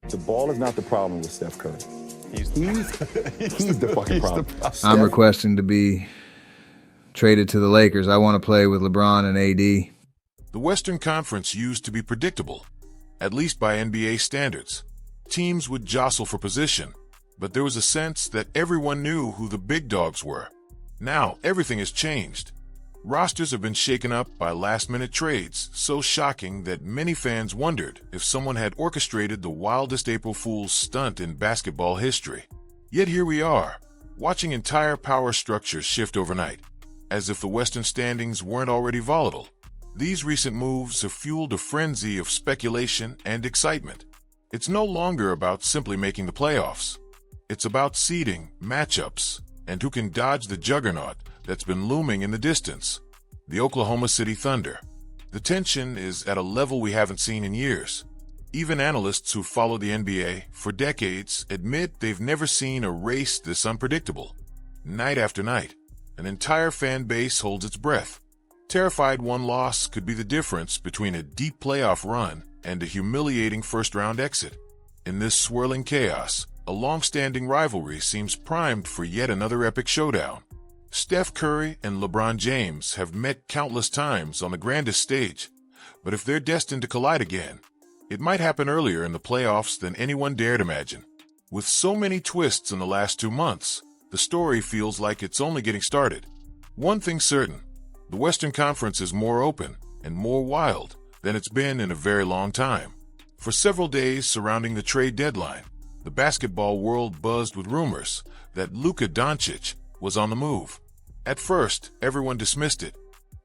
The ball is not the problem with Steph Curry. He's the fucking problem. I'm requesting to be traded to the Lakers. I want to play with LeBron and AD. The Western Conference used to be predictable, at least by NBA standards. Teams would jostle for position, but there was a sense that everyone knew who the big dogs were. Now, everything has changed. Rosters have been shaken up by last-minute trades, so shocking that many fans wondered if someone had orchestrated the wildest April Fool's stunt in basketball history. Yet here we are, watching entire power structures shift overnight, as if the Western standings weren't already volatile. These recent moves have fueled a frenzy of speculation and excitement. It's no longer about simply making the playoffs. It's about seeding, matchups, and who can dodge the juggernaut that's been looming in the distance, the Oklahoma City Thunder. The tension is at a level we haven't seen in years. Even analysts who follow the NBA for decades admit they've never seen a race this unpredictable. Night after night, an entire fan base holds its breath, terrified one loss could be the difference between a deep playoff run and a humiliating first-round exit. In this swirling chaos, a long-standing rivalry seems primed for yet another epic showdown. Steph Curry and LeBron James have met countless times on the grandest stage, but if they're destined to collide again, it might happen earlier in the playoffs than anyone dared imagine. With so many twists in the last 2 months, the story feels like it's only getting started. One thing's certain, the Western Conference is more open and more wild than it's been in a very long time. For several days surrounding the trade deadline, the basketball world buzzed with rumors that Luka Dončić was on the move. At first, everyone dismissed it.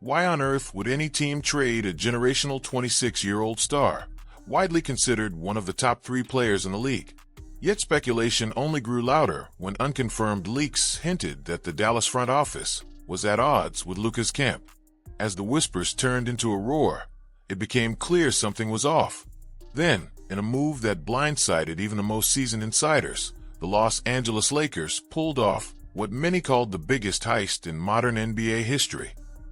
Why on earth would any team trade a generational 26-year-old star, widely considered one of the top 3 players in the league? Yet speculation only grew louder when unconfirmed leaks hinted that the Dallas front office was at odds with Luka's camp. As the whispers turned into a roar, it became clear something was off. Then, in a move that blindsided even the most seasoned insiders, the Los Angeles Lakers pulled off what many called the biggest heist in modern NBA history.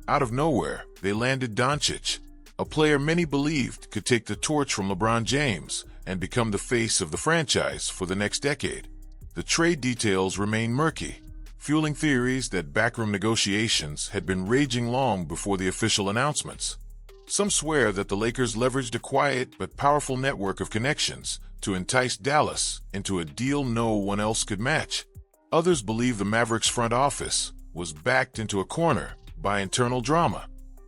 Out of nowhere, they landed Doncic, a player many believed could take the torch from LeBron James and become the face of the franchise for the next decade. The trade details remain murky, fueling theories that backroom negotiations had been raging long before the official announcements. Some swear that the Lakers leveraged a quiet but powerful network of connections to entice Dallas into a deal no one else could match. Others believe the Mavericks front office was backed into a corner by internal drama.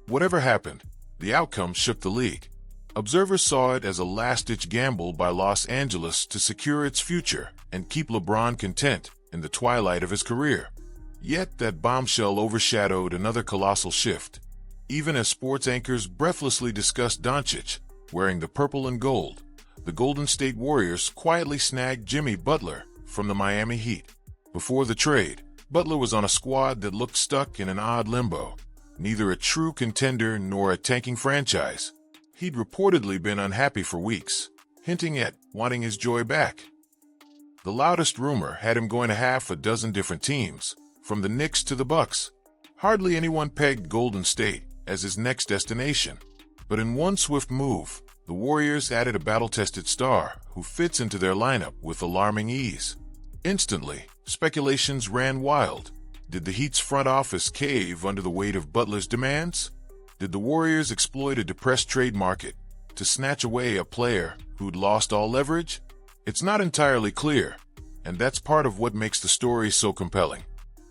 Whatever happened, the outcome shook the league. Observers saw it as a last-ditch gamble by Los Angeles to secure its future and keep LeBron content in the twilight of his career. Yet that bombshell overshadowed another colossal shift. Even as sports anchors breathlessly discussed Doncic wearing the purple and gold, the Golden State Warriors quietly snagged Jimmy Butler from the Miami Heat. Before the trade, Butler was on a squad that looked stuck in an odd limbo, neither a true contender nor a tanking franchise. He'd reportedly been unhappy for weeks, hinting at wanting his joy back. The loudest rumor had him going to half a dozen different teams, from the Knicks to the Bucks. Hardly anyone pegged Golden State as his next destination. But in one swift move, the Warriors added a battle-tested star who fits into their lineup with alarming ease. Instantly, speculations ran wild. Did the Heat's front office cave under the weight of Butler's demands? Did the Warriors exploit a depressed trade market to snatch away a player who'd lost all leverage? It's not entirely clear, and that's part of what makes the story so compelling.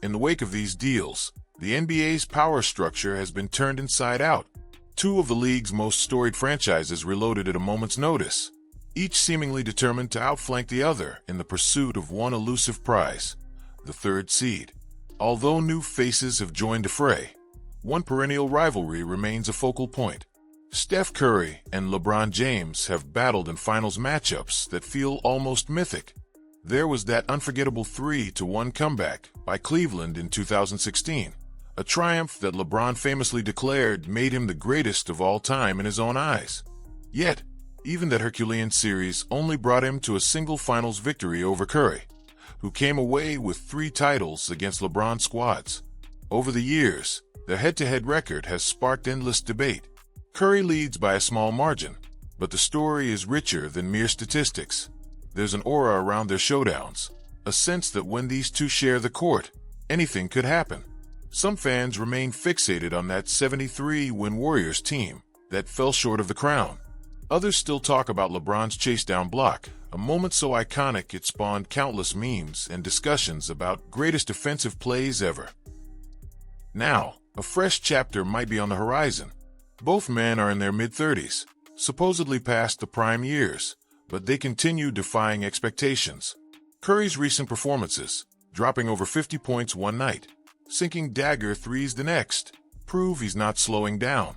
In the wake of these deals, the NBA's power structure has been turned inside out. 2 of the league's most storied franchises reloaded at a moment's notice, each seemingly determined to outflank the other in the pursuit of one elusive prize, the 3rd seed. Although new faces have joined the fray, one perennial rivalry remains a focal point. Steph Curry and LeBron James have battled in finals matchups that feel almost mythic. There was that unforgettable 3-1 comeback by Cleveland in 2016, a triumph that LeBron famously declared made him the greatest of all time in his own eyes. Yet, even that Herculean series only brought him to a single finals victory over Curry, who came away with 3 titles against LeBron squads. Over the years, their head-to-head record has sparked endless debate. Curry leads by a small margin, but the story is richer than mere statistics. There's an aura around their showdowns, a sense that when these two share the court, anything could happen. Some fans remain fixated on that 73-win Warriors team that fell short of the crown. Others still talk about LeBron's chase-down block, a moment so iconic it spawned countless memes and discussions about greatest defensive plays ever. Now, a fresh chapter might be on the horizon. Both men are in their mid-30s, supposedly past the prime years, but they continue defying expectations. Curry's recent performances, dropping over 50 points one night, sinking dagger threes the next, prove he's not slowing down.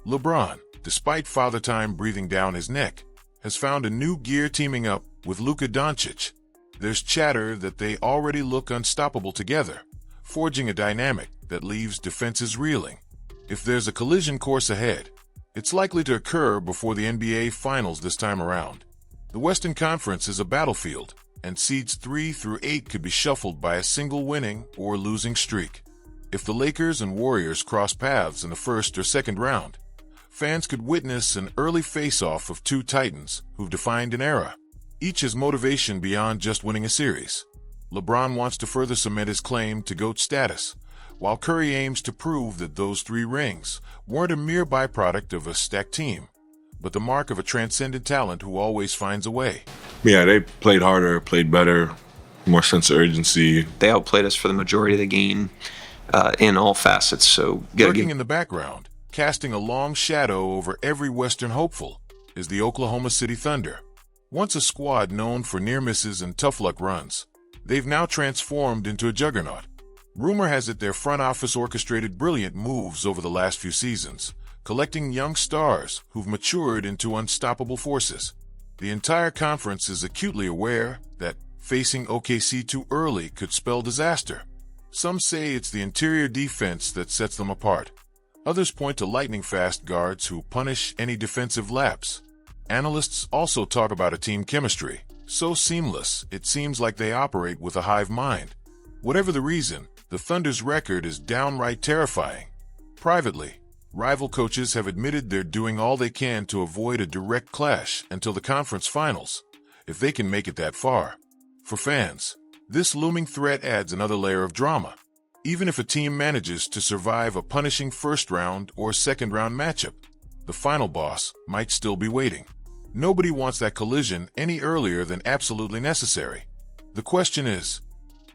LeBron, despite Father Time breathing down his neck, has found a new gear teaming up with Luka Dončić. There's chatter that they already look unstoppable together, forging a dynamic that leaves defenses reeling. If there's a collision course ahead, it's likely to occur before the NBA Finals this time around. The Western Conference is a battlefield, and seeds 3 through 8 could be shuffled by a single winning or losing streak. If the Lakers and Warriors cross paths in the first or second round, fans could witness an early face-off of two titans who've defined an era. Each has motivation beyond just winning a series. LeBron wants to further cement his claim to GOAT status, while Curry aims to prove that those 3 rings weren't a mere byproduct of a stacked team, but the mark of a transcendent talent who always finds a way. Yeah, they played harder, played better, more sense of urgency. They outplayed us for the majority of the game in all facets. So lurking in the background, casting a long shadow over every Western hopeful, is the Oklahoma City Thunder. Once a squad known for near misses and tough luck runs, they've now transformed into a juggernaut. Rumor has it their front office orchestrated brilliant moves over the last few seasons, collecting young stars who've matured into unstoppable forces. The entire conference is acutely aware that facing OKC too early could spell disaster. Some say it's the interior defense that sets them apart. Others point to lightning-fast guards who punish any defensive lapse. Analysts also talk about a team chemistry so seamless it seems like they operate with a hive mind. Whatever the reason, the Thunder's record is downright terrifying. Privately, rival coaches have admitted they're doing all they can to avoid a direct clash until the conference finals, if they can make it that far. For fans, this looming threat adds another layer of drama. Even if a team manages to survive a punishing first-round or second-round matchup, the final boss might still be waiting. Nobody wants that collision any earlier than absolutely necessary. The question is,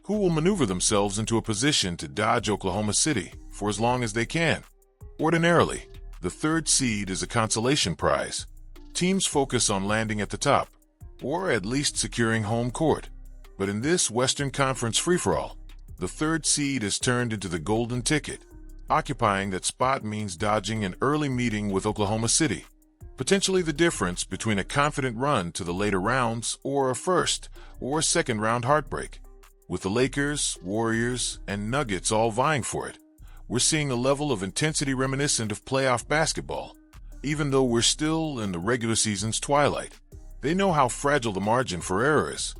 who will maneuver themselves into a position to dodge Oklahoma City for as long as they can? Ordinarily, the 3rd seed is a consolation prize. Teams focus on landing at the top, or at least securing home court. But in this Western Conference free-for-all, the 3rd seed is turned into the golden ticket. Occupying that spot means dodging an early meeting with Oklahoma City, potentially the difference between a confident run to the later rounds or a first or second-round heartbreak. With the Lakers, Warriors, and Nuggets all vying for it, we're seeing a level of intensity reminiscent of playoff basketball, even though we're still in the regular season's twilight. They know how fragile the margin for error is.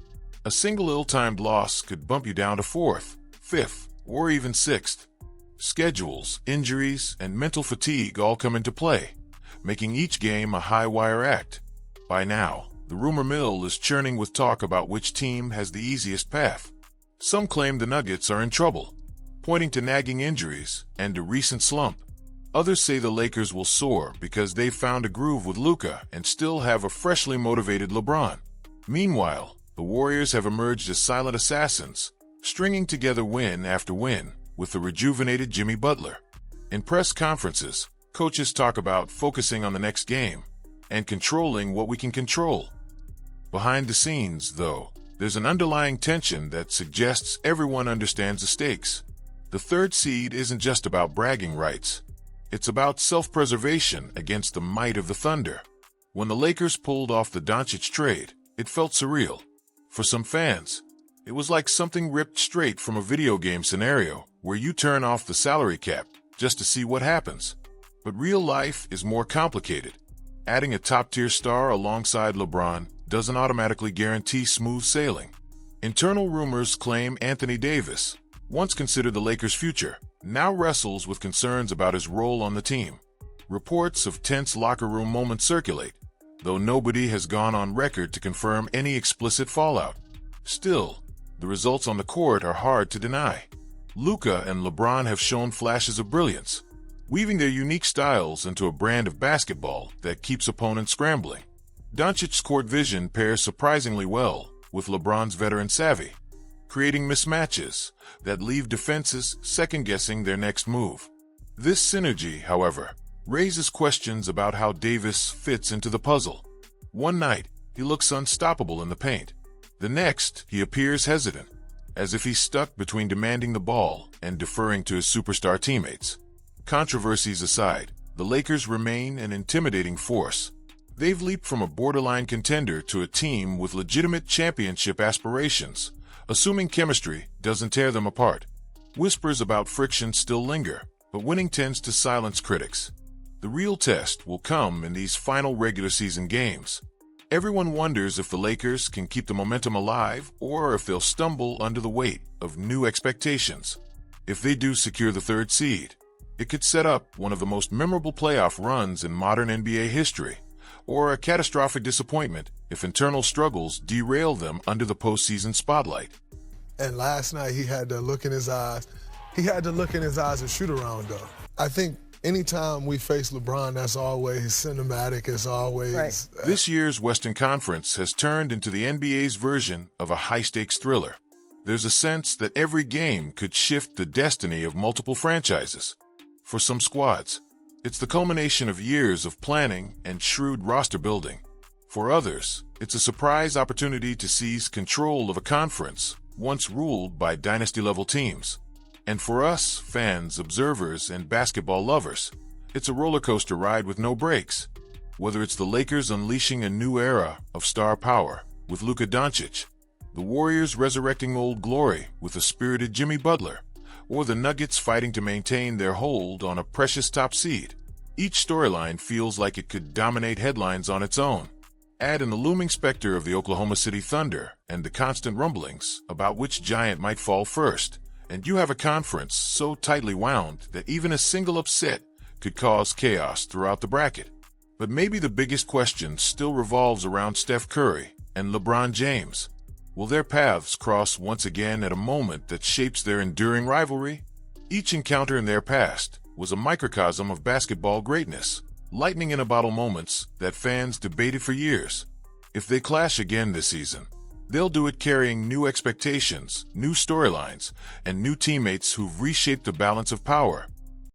A single ill-timed loss could bump you down to 4th, 5th, or even 6th. Schedules, injuries, and mental fatigue all come into play, making each game a high-wire act. By now, the rumor mill is churning with talk about which team has the easiest path. Some claim the Nuggets are in trouble, pointing to nagging injuries and a recent slump. Others say the Lakers will soar because they've found a groove with Luka and still have a freshly motivated LeBron. Meanwhile, the Warriors have emerged as silent assassins, stringing together win after win with the rejuvenated Jimmy Butler. In press conferences, coaches talk about focusing on the next game and controlling what we can control. Behind the scenes, though, there's an underlying tension that suggests everyone understands the stakes. The 3rd seed isn't just about bragging rights. It's about self-preservation against the might of the Thunder. When the Lakers pulled off the Doncic trade, it felt surreal. For some fans, it was like something ripped straight from a video game scenario where you turn off the salary cap just to see what happens. But real life is more complicated. Adding a top-tier star alongside LeBron doesn't automatically guarantee smooth sailing. Internal rumors claim Anthony Davis, once considered the Lakers' future, now wrestles with concerns about his role on the team. Reports of tense locker room moments circulate, though nobody has gone on record to confirm any explicit fallout. Still, the results on the court are hard to deny. Luka and LeBron have shown flashes of brilliance, weaving their unique styles into a brand of basketball that keeps opponents scrambling. Doncic's court vision pairs surprisingly well with LeBron's veteran savvy, creating mismatches that leave defenses second-guessing their next move. This synergy, however, raises questions about how Davis fits into the puzzle. One night, he looks unstoppable in the paint. The next, he appears hesitant, as if he's stuck between demanding the ball and deferring to his superstar teammates. Controversies aside, the Lakers remain an intimidating force. They've leaped from a borderline contender to a team with legitimate championship aspirations, assuming chemistry doesn't tear them apart. Whispers about friction still linger, but winning tends to silence critics. The real test will come in these final regular season games. Everyone wonders if the Lakers can keep the momentum alive or if they'll stumble under the weight of new expectations. If they do secure the third seed, it could set up one of the most memorable playoff runs in modern NBA history, or a catastrophic disappointment if internal struggles derail them under the postseason spotlight. And last night he had the look in his eyes. He had the look in his eyes and shoot around though. I think anytime we face LeBron, that's always cinematic. It's always... Right. This year's Western Conference has turned into the NBA's version of a high-stakes thriller. There's a sense that every game could shift the destiny of multiple franchises. For some squads, it's the culmination of years of planning and shrewd roster building. For others, it's a surprise opportunity to seize control of a conference once ruled by dynasty-level teams. And for us, fans, observers, and basketball lovers, it's a roller coaster ride with no brakes. Whether it's the Lakers unleashing a new era of star power with Luka Dončić, the Warriors resurrecting old glory with a spirited Jimmy Butler, or the Nuggets fighting to maintain their hold on a precious top seed, each storyline feels like it could dominate headlines on its own. Add in the looming specter of the Oklahoma City Thunder and the constant rumblings about which giant might fall first, and you have a conference so tightly wound that even a single upset could cause chaos throughout the bracket. But maybe the biggest question still revolves around Steph Curry and LeBron James. Will their paths cross once again at a moment that shapes their enduring rivalry? Each encounter in their past was a microcosm of basketball greatness, lightning-in-a-bottle moments that fans debated for years. If they clash again this season, they'll do it carrying new expectations, new storylines, and new teammates who've reshaped the balance of power